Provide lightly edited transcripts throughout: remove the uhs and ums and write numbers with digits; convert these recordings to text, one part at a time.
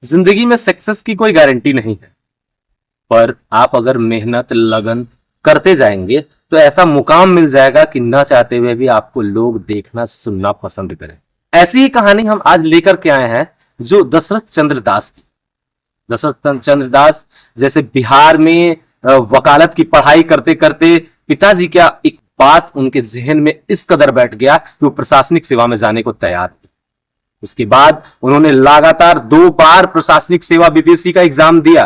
जिंदगी में सक्सेस की कोई गारंटी नहीं है, पर आप अगर मेहनत लगन करते जाएंगे तो ऐसा मुकाम मिल जाएगा कि ना चाहते हुए भी आपको लोग देखना सुनना पसंद करें। ऐसी ही कहानी हम आज लेकर के आए हैं जो दशरथ चंद्र दास की। दशरथ चंद्र दास जैसे बिहार में वकालत की पढ़ाई करते करते पिताजी का एक बात उनके जहन में इस कदर बैठ गया कि वो प्रशासनिक सेवा में जाने को तैयार थे। उसके बाद उन्होंने लगातार 2 बार प्रशासनिक सेवा बीपीएससी का एग्जाम दिया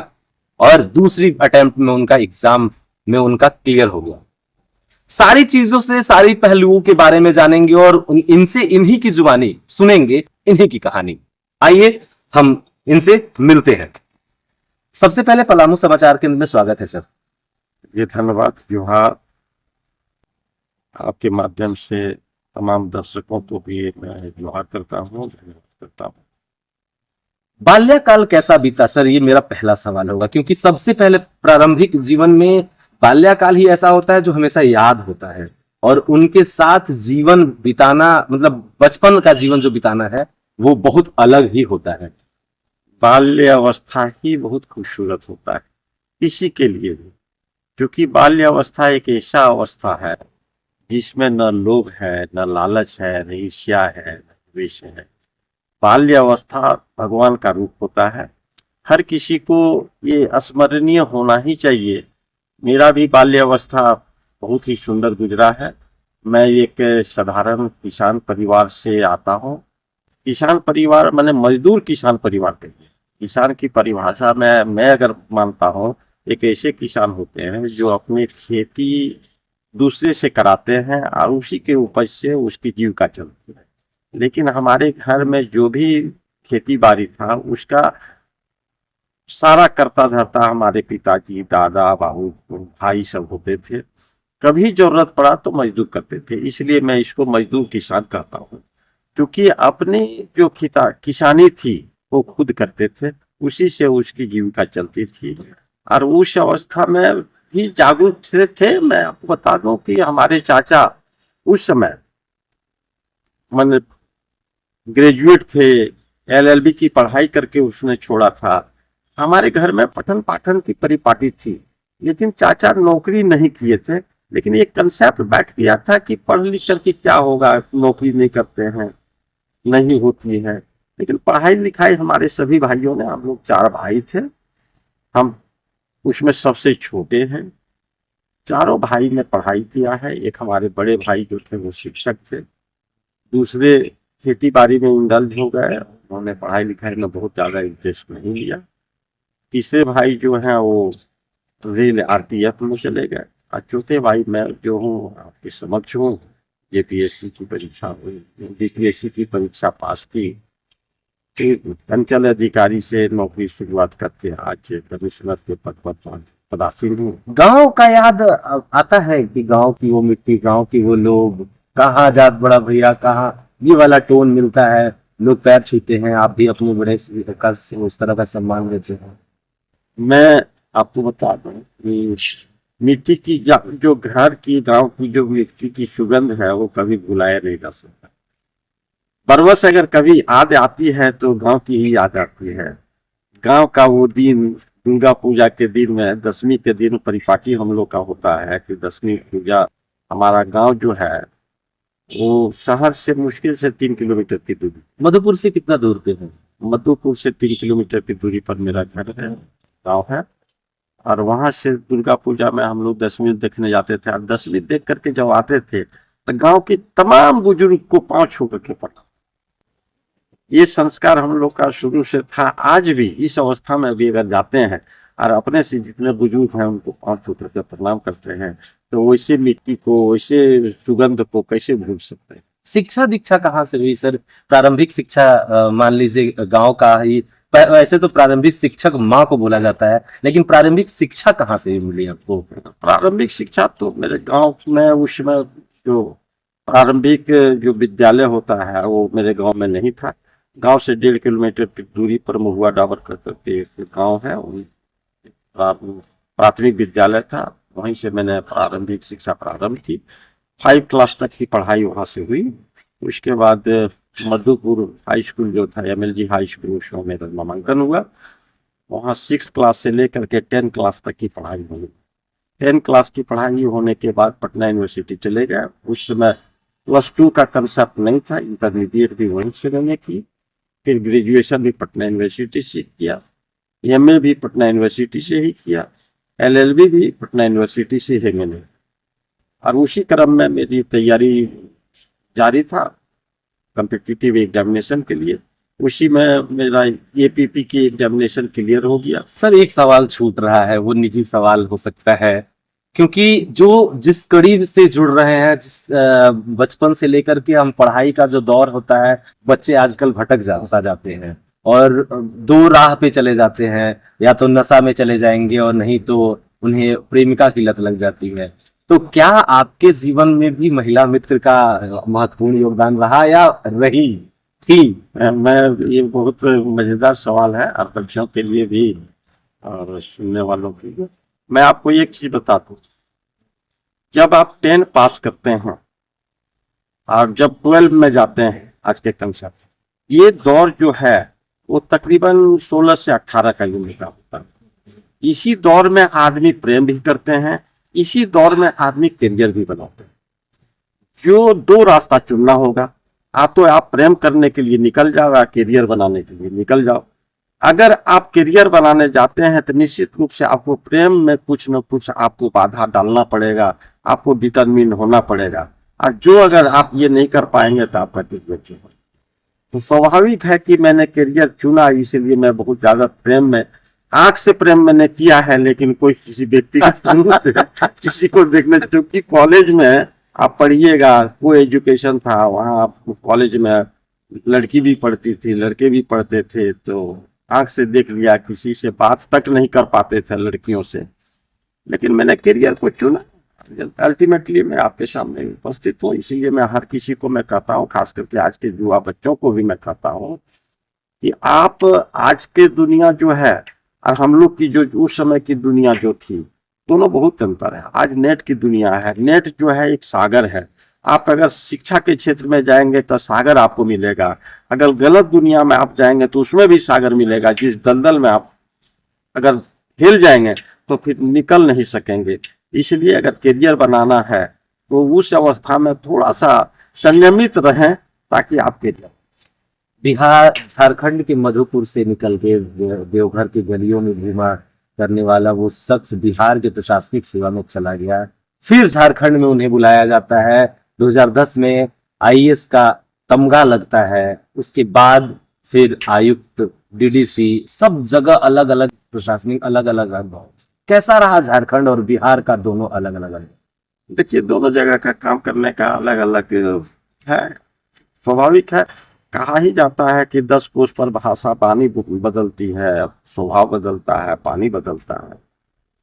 और दूसरी अटेम्प्ट में उनका एग्जाम में उनका क्लियर हो गया। सारी चीजों से सारी पहलुओं के बारे में जानेंगे और इनसे इन्हीं की जुबानी सुनेंगे, इन्हीं की कहानी। आइए हम इनसे मिलते हैं। सबसे पहले पलामू समाचार केंद्र में स्वागत है सर। ये धन्यवाद। जोहार। आपके माध्यम से तमाम दर्शकों को भी मैं जोहार करता हूँ, धन्यवाद करता हूँ। बाल्यकाल कैसा बीता सर, ये मेरा पहला सवाल होगा, क्योंकि सबसे पहले प्रारंभिक जीवन में बाल्यकाल ही ऐसा होता है जो हमेशा याद होता है और उनके साथ जीवन बिताना, मतलब बचपन का जीवन जो बिताना है वो बहुत अलग ही होता है। बाल्य अवस्था ही बहुत खूबसूरत होता है किसी के लिए भी, क्योंकि बाल्य अवस्था एक ऐसा अवस्था है जिसमें न लोभ है, न लालच है, न ईर्ष्या है, न द्वेष है। बाल्य अवस्था भगवान का रूप होता है। हर किसी को ये स्मरणीय होना ही चाहिए। मेरा भी बाल्य अवस्था बहुत ही सुंदर गुजरा है। मैं एक साधारण किसान परिवार से आता हूँ। किसान परिवार माने मजदूर किसान परिवार कहिए। किसान की परिभाषा में मैं अगर मानता हूँ, एक ऐसे किसान होते हैं जो अपनी खेती दूसरे से कराते हैं और उसी के उपज से उसकी जीविका चलती है। लेकिन हमारे घर में जो भी खेती बाड़ी था उसका सारा करता धरता हमारे पिताजी, दादा, बाबू, भाई सब होते थे। कभी जरूरत पड़ा तो मजदूर करते थे, इसलिए मैं इसको मजदूर किसान कहता हूँ। क्योंकि अपनी जो किसानी थी वो खुद करते थे, उसी से उसकी जीविका चलती थी। और उस अवस्था में भी जागरूक थे। मैं आपको बता दूं कि हमारे चाचा उस समय मतलब ग्रेजुएट थे, एलएलबी की पढ़ाई करके उसने छोड़ा था। हमारे घर में पठन पाठन की परिपाटी थी, लेकिन चाचा नौकरी नहीं किए थे। लेकिन एक कंसेप्ट बैठ गया था कि पढ़ लिख करके क्या होगा, नौकरी नहीं करते हैं, नहीं होती है। लेकिन पढ़ाई लिखाई हमारे सभी भाइयों ने, हम लोग 4 भाई थे, हम उसमें सबसे छोटे हैं। चारों भाई ने पढ़ाई किया है। एक हमारे बड़े भाई जो थे वो शिक्षक थे, दूसरे खेती बाड़ी में इंडल्ज हो गए, उन्होंने पढ़ाई लिखाई में बहुत ज़्यादा इंटरेस्ट नहीं लिया। तीसरे भाई जो हैं वो रेल आरपीएफ में चले गए और चौथे भाई मैं जो हूँ आपके समक्ष हूँ, जेपीएससी की परीक्षा हुई, बीपीएससी की परीक्षा पास की, अंचल अधिकारी से नौकरी शुरुआत करके आज कमिश्नर के पद पर पदासीन हूँ। गांव का याद आता है कि गांव की वो मिट्टी, गांव की वो लोग, कहाँ जात बड़ा भैया, कहाँ ये वाला टोन मिलता है, लोग पैर छूते हैं, आप भी अपने बड़े का उस तरह का सम्मान देते हैं। मैं आपको बता दूं कि मिट्टी की जो घर की, गांव की जो मिट्टी की सुगंध है वो कभी भुलाया नहीं जा सकता। बरबस अगर कभी याद आती है तो गांव की ही याद आती है। गांव का वो दिन, दुर्गा पूजा के दिन में, दशमी के दिन परिपाटी हम लोग का होता है कि दशमी पूजा। हमारा गांव जो है वो शहर से मुश्किल से 3 किलोमीटर की दूरी। मधुपुर से कितना दूर पे है? मधुपुर से 3 किलोमीटर की दूरी पर मेरा घर है, गाँव है। और वहां से दुर्गा पूजा में हम लोग दशमी देखने जाते थे। और दशमी देख करके जब आते थे तो गांव के तमाम बुजुर्ग को पांव छू करके पढ़ा। ये संस्कार हम लोग का शुरू से था। आज भी इस अवस्था में भी अगर जाते हैं और अपने से जितने बुजुर्ग हैं उनको पांव छू करके प्रणाम करते हैं, तो वैसे मिट्टी को, वैसे सुगंध को कैसे भूल सकते हैं। शिक्षा दीक्षा कहाँ से हुई सर? प्रारंभिक शिक्षा मान लीजिए गांव का ही, वैसे तो प्रारंभिक शिक्षक माँ को बोला जाता है, लेकिन प्रारंभिक शिक्षा कहाँ से मिली आपको? प्रारंभिक शिक्षा तो मेरे गांव में उस समय जो प्रारंभिक जो विद्यालय होता है वो मेरे गांव में नहीं था। गांव से 1.5 किलोमीटर की दूरी पर महुआ डाबर करके एक गांव है, प्राथमिक विद्यालय था। वहीं से मैंने प्रारंभिक शिक्षा प्रारंभ की। 5 क्लास तक की पढ़ाई वहां से हुई। उसके बाद मधुपुर हाई स्कूल जो था, MLG हाई स्कूल, उसमें मेरा नामांकन हुआ। वहाँ 6 क्लास से लेकर के 10 क्लास तक की पढ़ाई हुई। 10 क्लास की पढ़ाई होने के बाद पटना यूनिवर्सिटी चले गए। उस समय +2 का कंसेप्ट नहीं था, इंटरमीडिएट भी वहीं से मैंने की, फिर ग्रेजुएशन भी पटना यूनिवर्सिटी से किया, MA भी पटना यूनिवर्सिटी से ही किया, LLB भी पटना यूनिवर्सिटी से ही मैंने। और उसी क्रम में मेरी तैयारी जारी था कम्पिटिटिव एग्जामिनेशन के लिए। उसी में मेरा APP की एग्जामिनेशन क्लियर हो गया। सर एक सवाल छूट रहा है, वो निजी सवाल हो सकता है, क्योंकि जो जिस कड़ी से जुड़ रहे हैं, जिस बचपन से लेकर के हम पढ़ाई का जो दौर होता है, बच्चे आजकल भटक सा जाते हैं और दो राह पे चले जाते हैं, या तो नशा में चले जाएंगे और नहीं तो उन्हें प्रेमिका की लत लग जाती है। तो क्या आपके जीवन में भी महिला मित्र का महत्वपूर्ण योगदान रहा या रही थी? मैं ये बहुत मजेदार सवाल है, और बच्चों के लिए भी और सुनने वालों के लिए। मैं आपको एक चीज बता दूं, जब आप 10 पास करते हैं और जब 12 में जाते हैं, आज के कंसेप्ट, ये दौर जो है वो तकरीबन 16 से 18 का उम्र का होता है। इसी दौर में आदमी प्रेम भी करते हैं, इसी दौर में आदमी करियर भी बनाते हैं। जो दो रास्ता चुनना होगा, तो आप प्रेम करने के लिए निकल जाओ या करियर बनाने के लिए निकल जाओ। अगर आप करियर बनाने जाते हैं तो निश्चित रूप से आपको प्रेम में कुछ न कुछ आपको बाधा डालना पड़ेगा, आपको डिटरमिन होना पड़ेगा। और जो अगर आप ये नहीं कर पाएंगे तो आपका करियर चुना। तो स्वाभाविक है कि मैंने करियर चुना, इसीलिए मैं बहुत ज्यादा प्रेम में, आंख से प्रेम मैंने किया है, लेकिन कोई किसी व्यक्ति किसी को देखने, क्योंकि कॉलेज में आप पढ़िएगा, वो एजुकेशन था वहाँ, आपको कॉलेज में लड़की भी पढ़ती थी, लड़के भी पढ़ते थे, तो आंख से देख लिया, किसी से बात तक नहीं कर पाते थे लड़कियों से। लेकिन मैंने करियर को चुना, अल्टीमेटली मैं आपके सामने उपस्थित हूँ। इसीलिए मैं हर किसी को मैं कहता हूँ, खास करके आज के युवा बच्चों को भी मैं कहता हूँ कि आप आज के दुनिया जो है और हम लोग की जो उस समय की दुनिया जो थी, दोनों बहुत अंतर है। आज नेट की दुनिया है, नेट जो है एक सागर है। आप अगर शिक्षा के क्षेत्र में जाएंगे तो सागर आपको मिलेगा, अगर गलत दुनिया में आप जाएंगे तो उसमें भी सागर मिलेगा। जिस दलदल में आप अगर हिल जाएंगे तो फिर निकल नहीं सकेंगे। इसलिए अगर करियर बनाना है तो उस अवस्था में थोड़ा सा संयमित रहें, ताकि आप करियर। बिहार झारखंड के मधुपुर से निकल के देवघर की गलियों में घूमा करने वाला वो शख्स बिहार के प्रशासनिक सेवा में चला गया, फिर झारखंड में उन्हें बुलाया जाता है। 2010 में IAS का तमगा लगता है, उसके बाद फिर आयुक्त, DDC, सब जगह अलग अलग प्रशासनिक अलग अलग अनुभव। कैसा रहा झारखंड और बिहार का दोनों अलग अलग अनुभव? देखिए, दोनों जगह का काम करने का अलग अलग है। स्वाभाविक है, कहा ही जाता है कि 10 कोस पर भाषा पानी बदलती है, स्वभाव बदलता है, पानी बदलता है।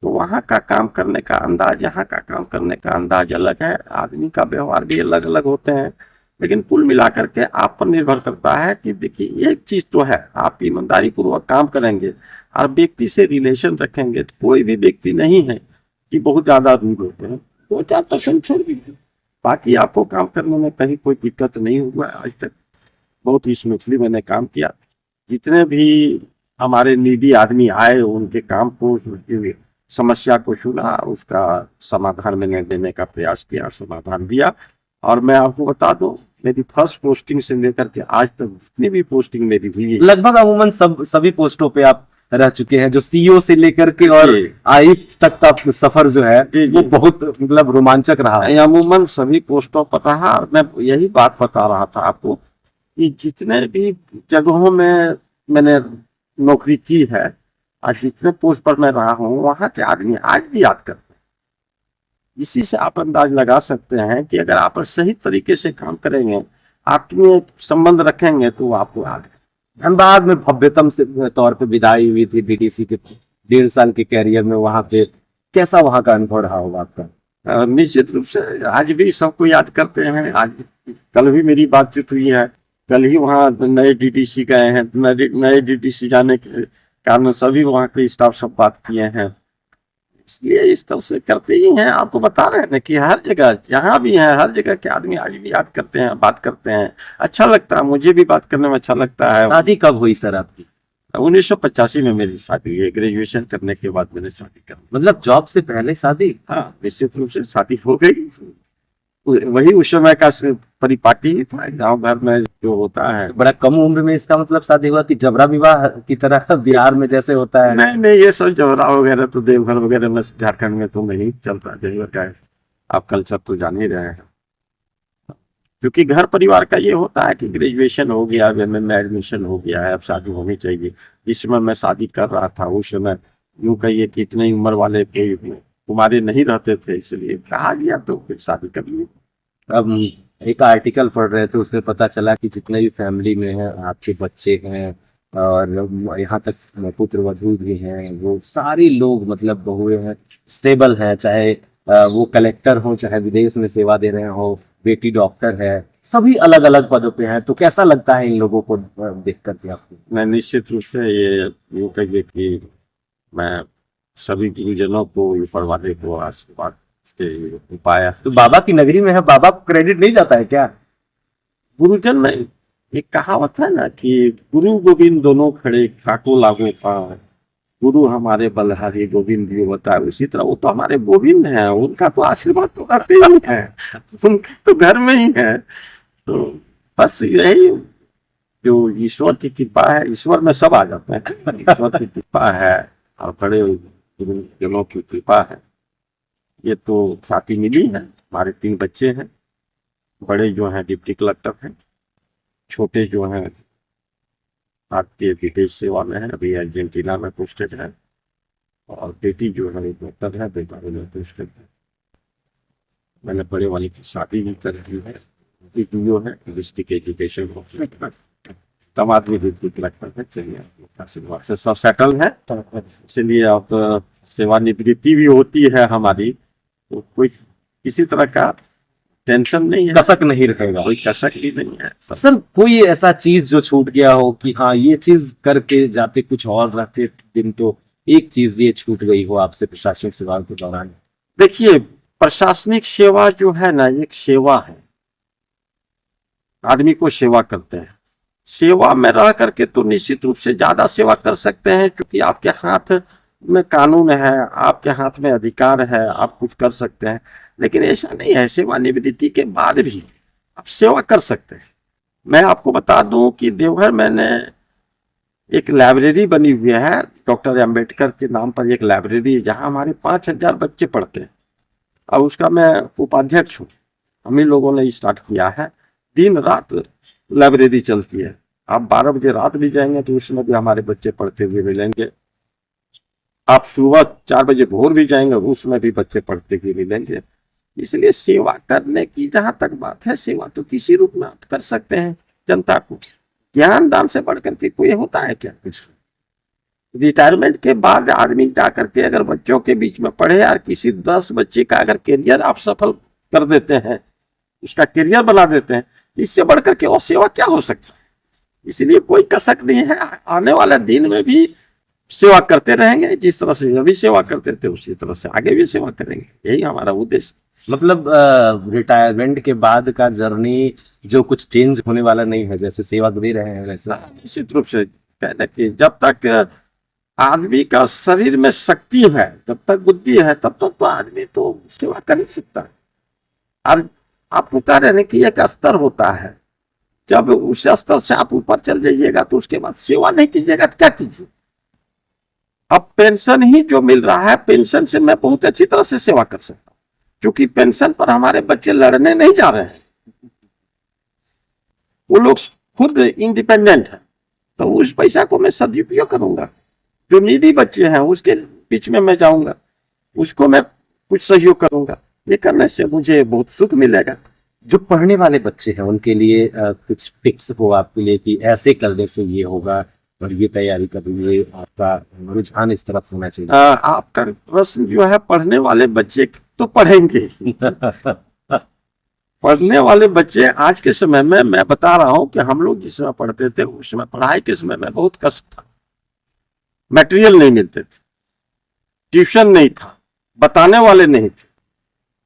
तो वहाँ का काम करने का अंदाज, यहाँ का काम करने का अंदाज अलग है। आदमी का व्यवहार भी अलग अलग होते हैं, लेकिन कुल मिलाकर के आप पर निर्भर करता है कि देखिए, एक चीज तो है, आप ईमानदारी पूर्वक काम करेंगे और व्यक्ति से रिलेशन रखेंगे तो कोई भी व्यक्ति नहीं है कि बहुत ज्यादा रूड होते हैं। 2-4% छोड़ दीजिए, बाकी आपको काम करने में कहीं कोई दिक्कत नहीं हुआ आज तक। बहुत स्मूथली मैंने काम किया। जितने भी हमारे नीडी आदमी आए, उनके काम को, उनकी समस्या को सुना, उसका समाधान मैंने देने का प्रयास किया, समाधान दिया। और मैं आपको बता दूं, मेरी फर्स्ट पोस्टिंग से लेकर के आज तक जितनी भी पोस्टिंग मेरी हुई है, लगभग अमूमन सभी पोस्टों पे आप रह चुके हैं, जो CEO से लेकर के और आयुक्त तक का सफर जो है वो बहुत मतलब रोमांचक रहा है। अमूमन सभी पोस्टों पर रहा। और मैं यही बात बता रहा था आपको कि जितने भी जगहों में मैंने नौकरी की है और जितने पोस्ट पर मैं रहा हूँ, वहां के आदमी आज भी याद करते हैं। इसी से आप अंदाज लगा सकते हैं कि अगर आप सही तरीके से काम करेंगे, आत्मीय संबंध रखेंगे, तो आपको याद। धनबाद में भव्यतम से तौर पे विदाई हुई थी DDC के 1.5 साल के कैरियर में, वहां पे कैसा वहां का अनुभव रहा होगा आपका? निश्चित रूप से आज भी सबको याद करते हैं। आज कल भी मेरी बातचीत हुई है, कल ही वहाँ नए DDC गए हैं, नए DDC जाने के कारण सभी वहाँ के स्टाफ सब बात किए हैं। इसलिए इस तरह से करते ही हैं। आपको बता रहे हैं ना कि हर जगह जहाँ भी है, हर जगह के आदमी आज भी याद करते हैं, बात करते हैं। अच्छा लगता है, मुझे भी बात करने में अच्छा लगता है। शादी कब हुई सर आपकी? 1985 में मेरी शादी हुई है। ग्रेजुएशन करने के बाद मैंने शादी कर ली। मतलब जॉब से पहले शादी? हाँ, निश्चित रूप से शादी हो गई। वही उस समय का परिपाटी ही था गांव घर में जो होता है। बड़ा कम उम्र में इसका मतलब शादी हुआ कि जबरा विवाह की तरह बिहार में जैसे होता है? नहीं नहीं, ये सब जवरा वगैरह तो देवघर वगैरह में, झारखंड में तो नहीं चलता। देवघर का आप कल्चर तो जान ही रहे हैं। क्योंकि घर परिवार का ये होता है कि ग्रेजुएशन हो गया, एमए में एडमिशन हो गया है, अब शादी होनी चाहिए। जिस समय मैं शादी कर रहा था उस समय यूं कहिए कि इतनी उम्र वाले कोई कुमारी नहीं रहते थे, इसलिए कहा गया तो फिर शादी कर ली। अब एक आर्टिकल पढ़ रहे थे, उसमें पता चला कि जितने भी फैमिली में हैं आपके बच्चे हैं और यहाँ तक पुत्र वधू भी हैं, वो सारे लोग मतलब बहुएं हैं, स्टेबल हैं। चाहे वो कलेक्टर हो, चाहे विदेश में सेवा दे रहे हो, बेटी डॉक्टर है, सभी अलग अलग पदों पे हैं। तो कैसा लगता है इन लोगों को देख करके आपको? मैं निश्चित रूप से ये यूं कहिए कि मैं सभी गुरुजनों को, ऊपर वाले को आशीर्वाद से पाया। तो बाबा की नगरी में है, बाबा को क्रेडिट नहीं जाता है क्या? गुरुजन में एक कहावत है ना कि गुरु गोविंद दोनों खड़े, खाको लागो पांव, गुरु हमारे बलहारी गोविंद जी होता है। उसी तरह वो तो हमारे गोविंद हैं, उनका तो आशीर्वाद तो रहते ही है, उनके तो घर में ही है। तो बस यही जो ईश्वर की कृपा है, ईश्वर में सब आ जाते हैं। ईश्वर की कृपा है और बड़े गुरुजनों की कृपा है। ये तो ख्याति मिली है। हमारे 3 बच्चे हैं। बड़े जो हैं डिप्टी कलेक्टर हैं, छोटे जो हैं भारतीय विदेश सेवा में है, अभी अर्जेंटीना में पोस्टेड है, और बेटी जो है डॉक्टर है, बेटा में पोस्टेड है। मैंने बड़े वाली की शादी भी कर दी है, जो है डिस्ट्रिक्ट एजुकेशन तब आदमी डिप्टी कलेक्टर है। चलिए आशीर्वाद से सब सेटल है। इसलिए अब सेवानिवृत्ति भी होती है हमारी, तो कोई किसी तरह का टेंशन नहीं है, कसक नहीं रहेगा। कोई कसक ही नहीं है। सर कोई ऐसा चीज जो छूट गया हो कि हाँ ये चीज करके जाते कुछ और रहते दिन, तो एक चीज ये छूट गई हो आपसे प्रशासनिक सेवा के दौरान? देखिए, प्रशासनिक सेवा जो है ना, एक सेवा है। आदमी को सेवा करते हैं, सेवा में रह करके तो निश्चित रूप से ज्यादा सेवा कर सकते हैं, क्योंकि आपके हाथ में कानून है, आपके हाथ में अधिकार है, आप कुछ कर सकते हैं। लेकिन ऐसा नहीं है, सेवानिवृत्ति के बाद भी आप सेवा कर सकते हैं। मैं आपको बता दूं कि देवघर मैंने एक लाइब्रेरी बनी हुई है, डॉक्टर अंबेडकर के नाम पर एक लाइब्रेरी, जहां हमारे 5000 बच्चे पढ़ते हैं, और उसका मैं उपाध्यक्ष हूँ। हम ही लोगों ने स्टार्ट किया है। दिन रात लाइब्रेरी चलती है। आप 12 बजे रात भी जाएंगे तो उसमें भी हमारे बच्चे पढ़ते हुए मिलेंगे। आप सुबह 4 बजे भोर भी जाएंगे, उसमें भी बच्चे पढ़ते हुए मिलेंगे। इसलिए सेवा करने की जहां तक बात है, सेवा तो किसी रूप में आप कर सकते हैं जनता को। ज्ञान दान से बढ़ करके कोई होता है क्या कुछ? रिटायरमेंट के बाद आदमी जा करके अगर बच्चों के बीच में पढ़े, और किसी 10 बच्चे का अगर करियर आप सफल कर देते हैं, उसका करियर बना देते हैं, इससे बढ़कर के और सेवा क्या हो सकता है? इसलिए कोई कसक नहीं है। आने वाले दिन में भी सेवा करते रहेंगे, जिस तरह से अभी सेवा करते थे उसी तरह से आगे भी सेवा करेंगे। यही हमारा उद्देश्य। मतलब रिटायरमेंट के बाद का जर्नी जो कुछ चेंज होने वाला नहीं है, जैसे सेवा दे रहे हैं वैसा? निश्चित रूप से कहना कि जब तक आदमी का शरीर में शक्ति है, जब तक बुद्धि है, तब तक तो आदमी तो सेवा कर ही सकता है। और आपको कह रहे हैं कि एक स्तर होता है, जब उस स्तर से आप ऊपर चल जाइएगा तो उसके बाद सेवा नहीं कीजिएगा तो क्या कीजिए? अब पेंशन ही जो मिल रहा है, पेंशन से मैं बहुत अच्छी तरह से सेवा कर सकता हूँ, क्योंकि पेंशन पर हमारे बच्चे लड़ने नहीं जा रहे हैं, वो लोग खुद इंडिपेंडेंट है। तो उस पैसा को मैं सदुपयोग करूंगा। जो नीडी बच्चे हैं उसके बीच में मैं जाऊंगा, उसको मैं कुछ सहयोग करूंगा। ये करने से मुझे बहुत सुख मिलेगा। जो पढ़ने वाले बच्चे हैं उनके लिए कुछ टिप्स हो आपके लिए कि ऐसे करने से ये होगा और ये तैयारी करिए, आपका रुझान इस तरफ होना चाहिए? आपका प्रश्न जो है, पढ़ने वाले बच्चे तो पढ़ेंगे ही। पढ़ने वाले बच्चे आज के समय में, मैं बता रहा हूं कि हम लोग जिस समय पढ़ते थे उस समय पढ़ाई के समय में बहुत कष्ट था। मटेरियल नहीं मिलते थे, ट्यूशन नहीं था, बताने वाले नहीं थे,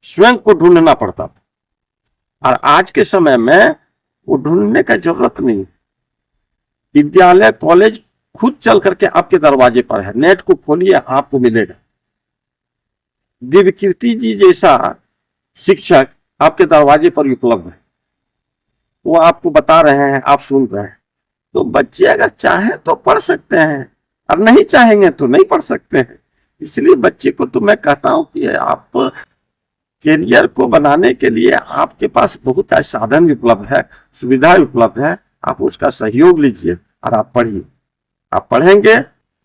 स्वयं को ढूंढना पड़ता था। और आज के समय में वो ढूंढने का जरूरत नहीं, विद्यालय कॉलेज खुद चल करके आपके दरवाजे पर है। नेट को खोलिए, आपको मिलेगा। दिव्यकीर्ति जी जैसा शिक्षक आपके दरवाजे पर उपलब्ध है, वो आपको बता रहे हैं, आप सुन रहे हैं। तो बच्चे अगर चाहे तो पढ़ सकते हैं, और नहीं चाहेंगे तो नहीं पढ़ सकते हैं। इसलिए बच्चे को तो मैं कहता हूं कि आप कैरियर को बनाने के लिए आपके पास बहुत साधन उपलब्ध है, सुविधा उपलब्ध है। आप उसका सहयोग लीजिए और आप पढ़िए। आप पढ़ेंगे,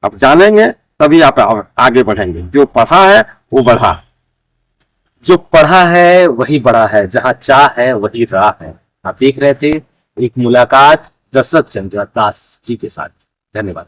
आप जानेंगे, तभी आप आगे बढ़ेंगे। जो पढ़ा है वो बढ़ा। जो पढ़ा है वही बड़ा है, जहां चाह है वही राह है। आप देख रहे थे एक मुलाकात दशरथ चंद्र दास जी के साथ। धन्यवाद।